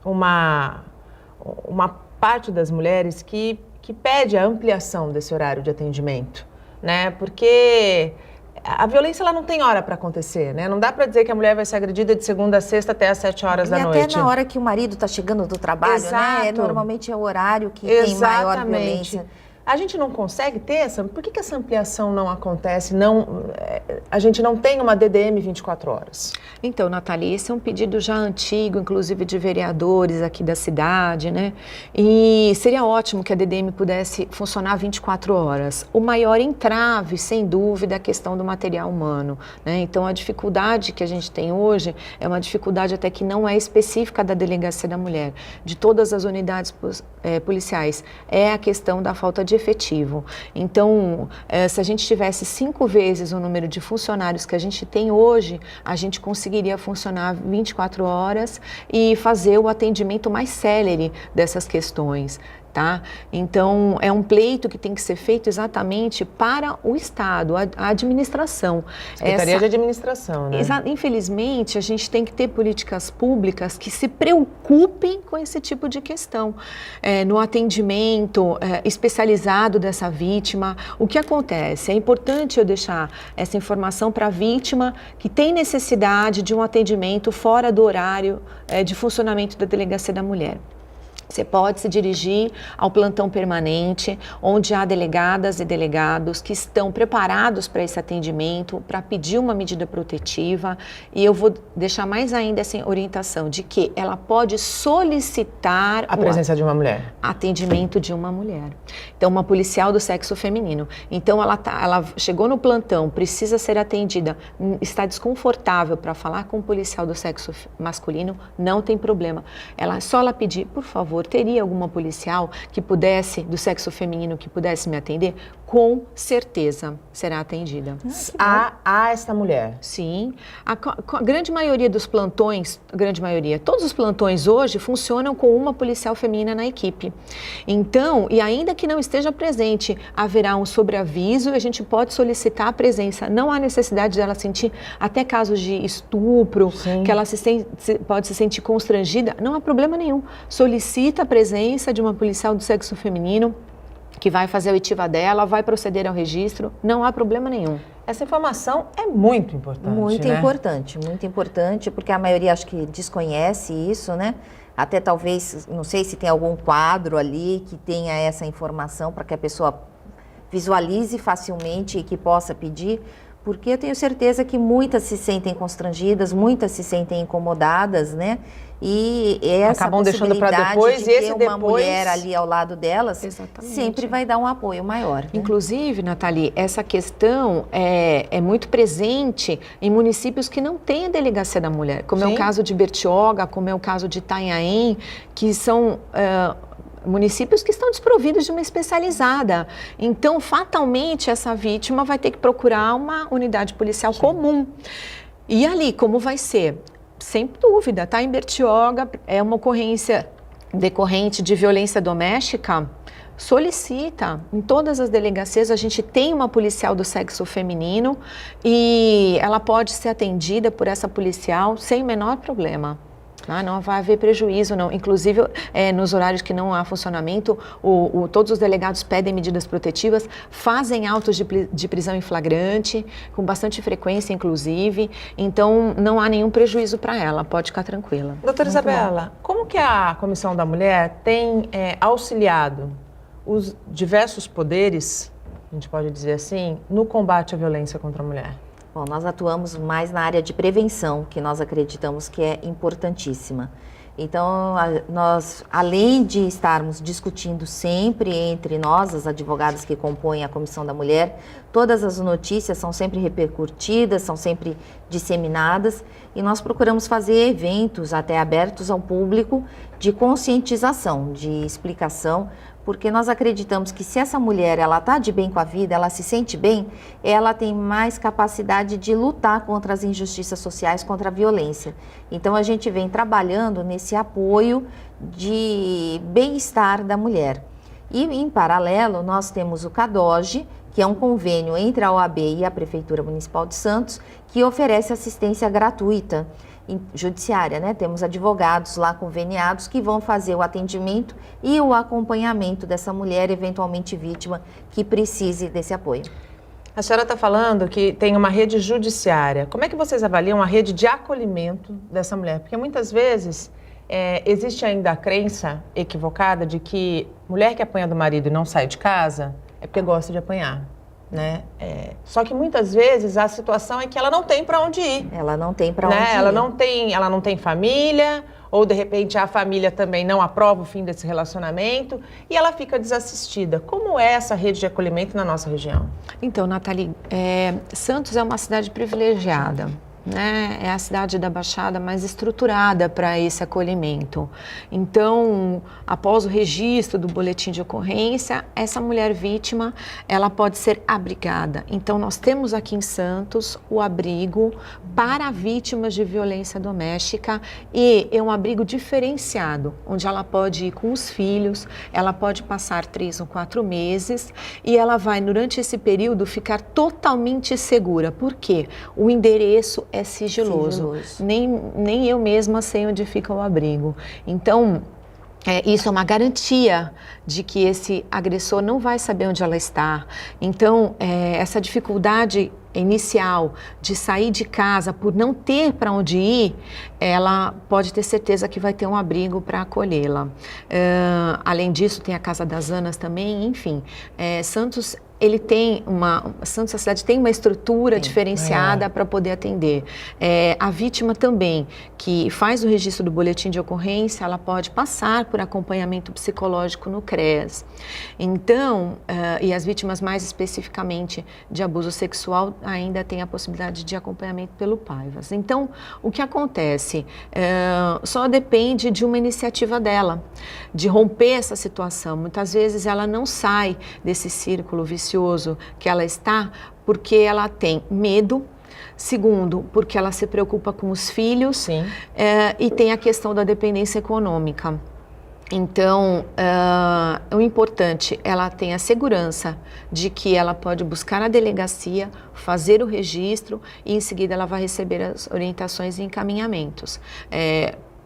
uma parte das mulheres que pede a ampliação desse horário de atendimento, né, porque a violência ela não tem hora para acontecer, né? Não dá para dizer que a mulher vai ser agredida de segunda a sexta até às 7 horas da noite. E até na hora que o marido está chegando do trabalho, Exato. né? Normalmente é o horário que tem maior violência. A gente não consegue ter essa... Por que essa ampliação não acontece? A gente não tem uma DDM 24 horas? Então, Nathalie, esse é um pedido já antigo, inclusive de vereadores aqui da cidade, né? E seria ótimo que a DDM pudesse funcionar 24 horas. O maior entrave, sem dúvida, é a questão do material humano, né? Então, a dificuldade que a gente tem hoje é uma dificuldade até que não é específica da Delegacia da Mulher, de todas as unidades policiais. É a questão da falta de efetivo. Então, se a gente tivesse 5 vezes o número de funcionários que a gente tem hoje, a gente conseguiria funcionar 24 horas e fazer o atendimento mais célere dessas questões. Tá? Então, é um pleito que tem que ser feito exatamente para o Estado, a administração. Secretaria de Administração, né? Infelizmente, a gente tem que ter políticas públicas que se preocupem com esse tipo de questão. No atendimento especializado dessa vítima, o que acontece? É importante eu deixar essa informação para a vítima que tem necessidade de um atendimento fora do horário de funcionamento da Delegacia da Mulher. Você pode se dirigir ao plantão permanente, onde há delegadas e delegados que estão preparados para esse atendimento, para pedir uma medida protetiva. E eu vou deixar mais ainda essa orientação de que ela pode solicitar a presença de uma mulher. Atendimento de uma mulher. Então, uma policial do sexo feminino. Então, ela chegou no plantão, precisa ser atendida, está desconfortável para falar com um policial do sexo masculino, não tem problema. Só ela pedir, por favor, teria alguma policial que pudesse, do sexo feminino, que pudesse me atender? Com certeza será atendida. Há essa mulher? Sim. A grande maioria dos plantões, todos os plantões hoje funcionam com uma policial feminina na equipe. Então, e ainda que não esteja presente, haverá um sobreaviso e a gente pode solicitar a presença. Não há necessidade dela sentir, até casos de estupro, sim, que ela pode se sentir constrangida, não há problema nenhum. Solicita a presença de uma policial do sexo feminino que vai fazer a oitiva dela, vai proceder ao registro, não há problema nenhum. Essa informação é muito importante, muito importante, porque a maioria acho que desconhece isso, né? Até talvez, não sei se tem algum quadro ali que tenha essa informação para que a pessoa visualize facilmente e que possa pedir, porque eu tenho certeza que muitas se sentem constrangidas, muitas se sentem incomodadas, né? E essa acabam deixando para possibilidade depois, de e esse ter uma depois mulher ali ao lado delas, Exatamente. sempre vai dar um apoio maior. Né? Inclusive, Nathalie, essa questão é muito presente em municípios que não têm a delegacia da mulher, como é Sim. o caso de Bertioga, como é o caso de Itanhaém, que são municípios que estão desprovidos de uma especializada. Então, fatalmente, essa vítima vai ter que procurar uma unidade policial comum. E ali, como vai ser? Sem dúvida, tá? Em Bertioga, é uma ocorrência decorrente de violência doméstica, solicita. Em todas as delegacias, a gente tem uma policial do sexo feminino e ela pode ser atendida por essa policial sem o menor problema. Não vai haver prejuízo, não. Inclusive, nos horários que não há funcionamento, todos os delegados pedem medidas protetivas, fazem autos de prisão em flagrante, com bastante frequência, inclusive. Então, não há nenhum prejuízo para ela, pode ficar tranquila. Doutora Isabela, como que a Comissão da Mulher tem auxiliado os diversos poderes, a gente pode dizer assim, no combate à violência contra a mulher? Bom, nós atuamos mais na área de prevenção, que nós acreditamos que é importantíssima. Então, nós, além de estarmos discutindo sempre entre nós, as advogadas que compõem a Comissão da Mulher, todas as notícias são sempre repercutidas, são sempre disseminadas, e nós procuramos fazer eventos até abertos ao público de conscientização, de explicação, porque nós acreditamos que se essa mulher ela está de bem com a vida, ela se sente bem, ela tem mais capacidade de lutar contra as injustiças sociais, contra a violência. Então a gente vem trabalhando nesse apoio de bem-estar da mulher. E em paralelo nós temos o CADOGE, que é um convênio entre a OAB e a Prefeitura Municipal de Santos, que oferece assistência gratuita judiciária, né? Temos advogados lá conveniados que vão fazer o atendimento e o acompanhamento dessa mulher, eventualmente vítima, que precise desse apoio. A senhora está falando que tem uma rede judiciária. Como é que vocês avaliam a rede de acolhimento dessa mulher? Porque muitas vezes existe ainda a crença equivocada de que mulher que apanha do marido e não sai de casa é porque gosta de apanhar. Né? Só que muitas vezes a situação é que ela não tem para onde ir. Ela não tem para onde ir. Ela não tem família, ou de repente a família também não aprova o fim desse relacionamento e ela fica desassistida. Como é essa rede de acolhimento na nossa região? Então, Nathalie, Santos é uma cidade privilegiada. Né? É a cidade da Baixada mais estruturada para esse acolhimento. Então, após o registro do boletim de ocorrência, essa mulher vítima, ela pode ser abrigada. Então, nós temos aqui em Santos o abrigo para vítimas de violência doméstica e é um abrigo diferenciado, onde ela pode ir com os filhos, ela pode passar 3 ou 4 meses e ela vai, durante esse período, ficar totalmente segura. Por quê? O endereço é sigiloso. Nem eu mesma sei onde fica o abrigo. Então, isso é uma garantia de que esse agressor não vai saber onde ela está. Então, essa dificuldade inicial de sair de casa por não ter para onde ir, ela pode ter certeza que vai ter um abrigo para acolhê-la. Além disso, tem a Casa das Anas também, enfim. Santos Santos, a cidade tem uma estrutura diferenciada para poder atender. A vítima também, que faz o registro do boletim de ocorrência, ela pode passar por acompanhamento psicológico no CREAS. Então, e as vítimas mais especificamente de abuso sexual ainda têm a possibilidade de acompanhamento pelo PAIVAS. Então, o que acontece? Só depende de uma iniciativa dela, de romper essa situação. Muitas vezes ela não sai desse círculo vicioso que ela está porque ela tem medo. Segundo, porque ela se preocupa com os filhos. E tem a questão da dependência econômica. Então, o importante, ela tem a segurança de que ela pode buscar na delegacia, fazer o registro e em seguida ela vai receber as orientações e encaminhamentos.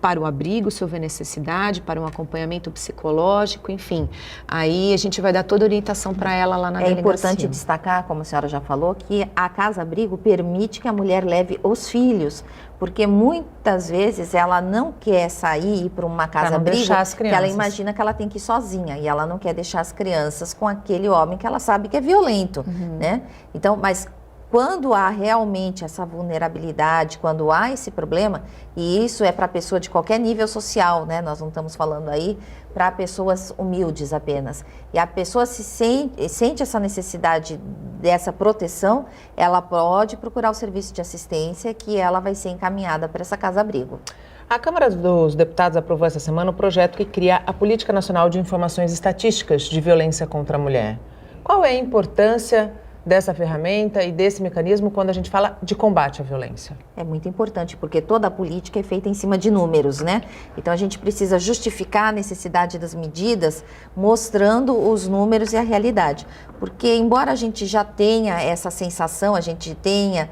Para o abrigo, se houver necessidade, para um acompanhamento psicológico, enfim. Aí a gente vai dar toda a orientação para ela lá na delegacia. É importante destacar, como a senhora já falou, que a casa-abrigo permite que a mulher leve os filhos, porque muitas vezes ela não quer sair para uma casa-abrigo, que ela imagina que ela tem que ir sozinha, e ela não quer deixar as crianças com aquele homem que ela sabe que é violento, né? Então, mas quando há realmente essa vulnerabilidade, quando há esse problema, e isso é para pessoa de qualquer nível social, né? Nós não estamos falando aí para pessoas humildes apenas. E a pessoa sente essa necessidade dessa proteção, ela pode procurar o serviço de assistência, que ela vai ser encaminhada para essa casa-abrigo. A Câmara dos Deputados aprovou essa semana o projeto que cria a Política Nacional de Informações Estatísticas de Violência contra a Mulher. Qual é a importância dessa ferramenta e desse mecanismo quando a gente fala de combate à violência? É muito importante, porque toda a política é feita em cima de números, né? Então a gente precisa justificar a necessidade das medidas mostrando os números e a realidade. Porque embora a gente já tenha essa sensação, a gente tenha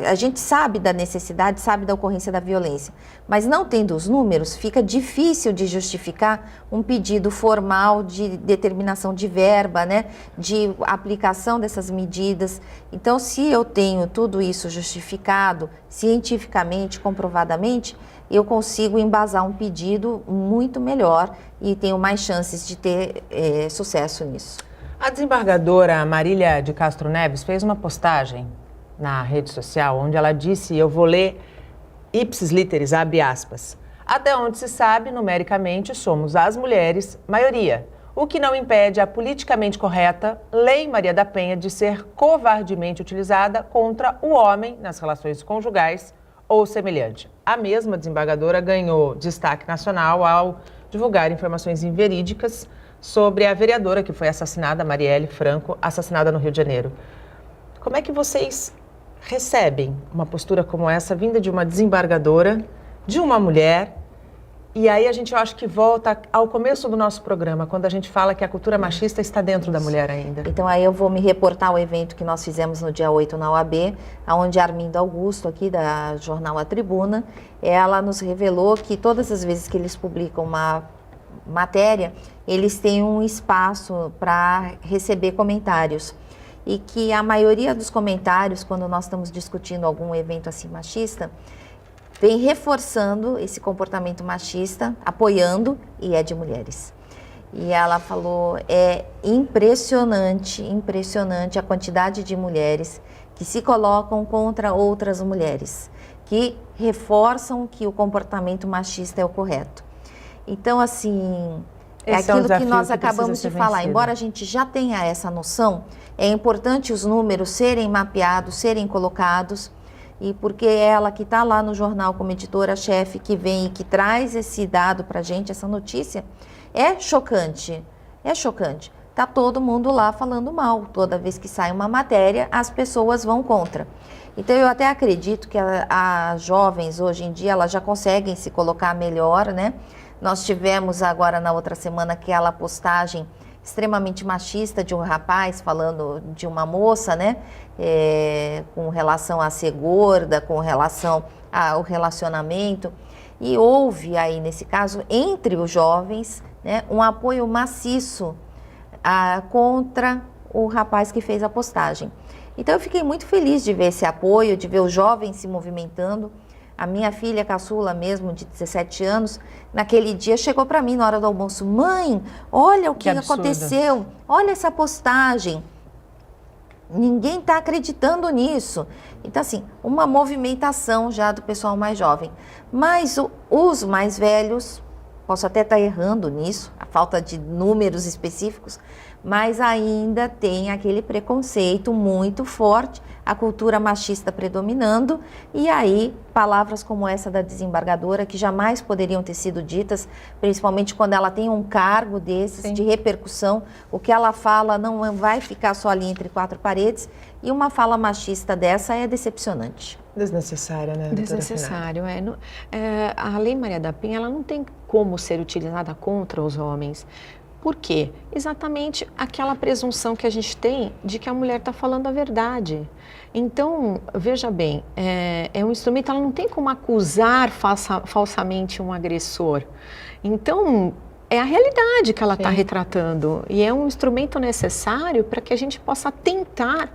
a gente sabe da necessidade, sabe da ocorrência da violência, mas não tendo os números, fica difícil de justificar um pedido formal de determinação de verba, né, de aplicação dessas medidas. Então, se eu tenho tudo isso justificado, cientificamente, comprovadamente, eu consigo embasar um pedido muito melhor e tenho mais chances de ter sucesso nisso. A desembargadora Marília de Castro Neves fez uma postagem na rede social, onde ela disse, eu vou ler ipsis literis, abre aspas, até onde se sabe, numericamente, somos as mulheres, maioria, o que não impede a politicamente correta Lei Maria da Penha de ser covardemente utilizada contra o homem nas relações conjugais ou semelhante. A mesma desembargadora ganhou destaque nacional ao divulgar informações inverídicas sobre a vereadora que foi assassinada, Marielle Franco, assassinada no Rio de Janeiro. Como é que vocês recebem uma postura como essa, vinda de uma desembargadora, de uma mulher? E aí a gente, eu acho que volta ao começo do nosso programa, quando a gente fala que a cultura machista está dentro da mulher ainda. Então aí eu vou me reportar ao evento que nós fizemos no dia 8 na UAB, onde a Arminda Augusto, aqui da jornal A Tribuna, ela nos revelou que todas as vezes que eles publicam uma matéria, eles têm um espaço para receber comentários. E que a maioria dos comentários, quando nós estamos discutindo algum evento assim machista, vem reforçando esse comportamento machista, apoiando, e é de mulheres. E ela falou, é impressionante a quantidade de mulheres que se colocam contra outras mulheres, que reforçam que o comportamento machista é o correto. Então, assim, é aquilo que nós acabamos de falar, embora a gente já tenha essa noção, é importante os números serem mapeados, serem colocados, e porque ela que está lá no jornal como editora-chefe, que vem e que traz esse dado para a gente, essa notícia, é chocante, é chocante. Está todo mundo lá falando mal, toda vez que sai uma matéria, as pessoas vão contra. Então eu até acredito que as jovens hoje em dia, elas já conseguem se colocar melhor, né? Nós tivemos agora na outra semana aquela postagem extremamente machista de um rapaz falando de uma moça, né, com relação a ser gorda, com relação ao relacionamento, e houve aí nesse caso entre os jovens, né, um apoio maciço contra o rapaz que fez a postagem. Então eu fiquei muito feliz de ver esse apoio, de ver os jovens se movimentando. A minha filha caçula mesmo, de 17 anos, naquele dia chegou para mim na hora do almoço. Mãe, olha o que aconteceu, olha essa postagem. Ninguém está acreditando nisso. Então, assim, uma movimentação já do pessoal mais jovem. Mas os mais velhos, posso até estar errando nisso, a falta de números específicos, mas ainda tem aquele preconceito muito forte, a cultura machista predominando, e aí palavras como essa da desembargadora, que jamais poderiam ter sido ditas, principalmente quando ela tem um cargo desses, sim, de repercussão, o que ela fala não vai ficar só ali entre quatro paredes, e uma fala machista dessa é decepcionante. Desnecessária, né? Desnecessário, a Lei Maria da Penha, ela não tem como ser utilizada contra os homens. Por quê? Exatamente aquela presunção que a gente tem de que a mulher está falando a verdade. Então, veja bem, é um instrumento, ela não tem como acusar falsamente um agressor. Então, é a realidade que ela está retratando. E é um instrumento necessário para que a gente possa tentar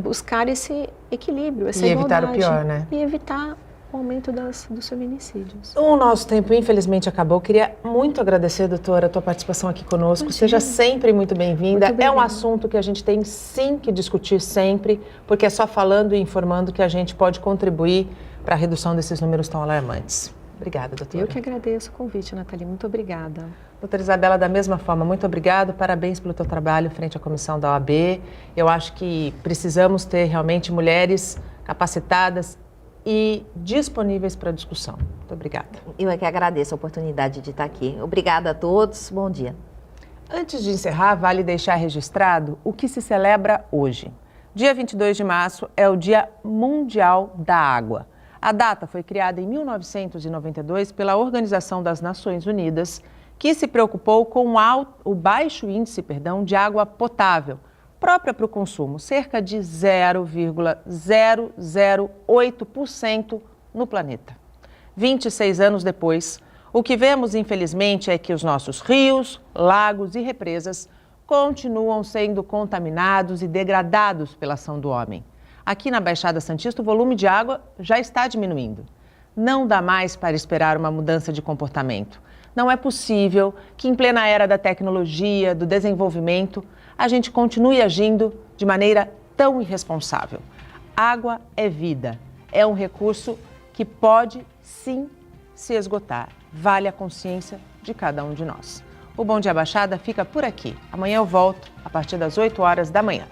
buscar esse equilíbrio, essa igualdade. E evitar o pior, né? E evitar o aumento dos feminicídios. O nosso tempo, infelizmente, acabou. Queria muito agradecer, doutora, a tua participação aqui conosco. Imagina. Seja sempre muito bem-vinda. Muito É um obrigada. assunto que a gente tem sim que discutir sempre, porque é só falando e informando que a gente pode contribuir para a redução desses números tão alarmantes. Obrigada, doutora. Eu que agradeço o convite, Nathalie. Muito obrigada. Doutora Isabela, da mesma forma, muito obrigado, parabéns pelo teu trabalho frente à comissão da OAB. Eu acho que precisamos ter realmente mulheres capacitadas e disponíveis para discussão. Muito obrigada. Eu é que agradeço a oportunidade de estar aqui. Obrigada a todos, bom dia. Antes de encerrar, vale deixar registrado o que se celebra hoje. Dia 22 de março é o Dia Mundial da Água. A data foi criada em 1992 pela Organização das Nações Unidas, que se preocupou com o baixo índice de água potável, própria para o consumo, cerca de 0,008% no planeta. 26 anos depois, o que vemos, infelizmente, é que os nossos rios, lagos e represas continuam sendo contaminados e degradados pela ação do homem. Aqui na Baixada Santista, o volume de água já está diminuindo. Não dá mais para esperar uma mudança de comportamento. Não é possível que, em plena era da tecnologia, do desenvolvimento, a gente continue agindo de maneira tão irresponsável. Água é vida. É um recurso que pode, sim, se esgotar. Vale a consciência de cada um de nós. O Bom Dia Baixada fica por aqui. Amanhã eu volto a partir das 8 horas da manhã.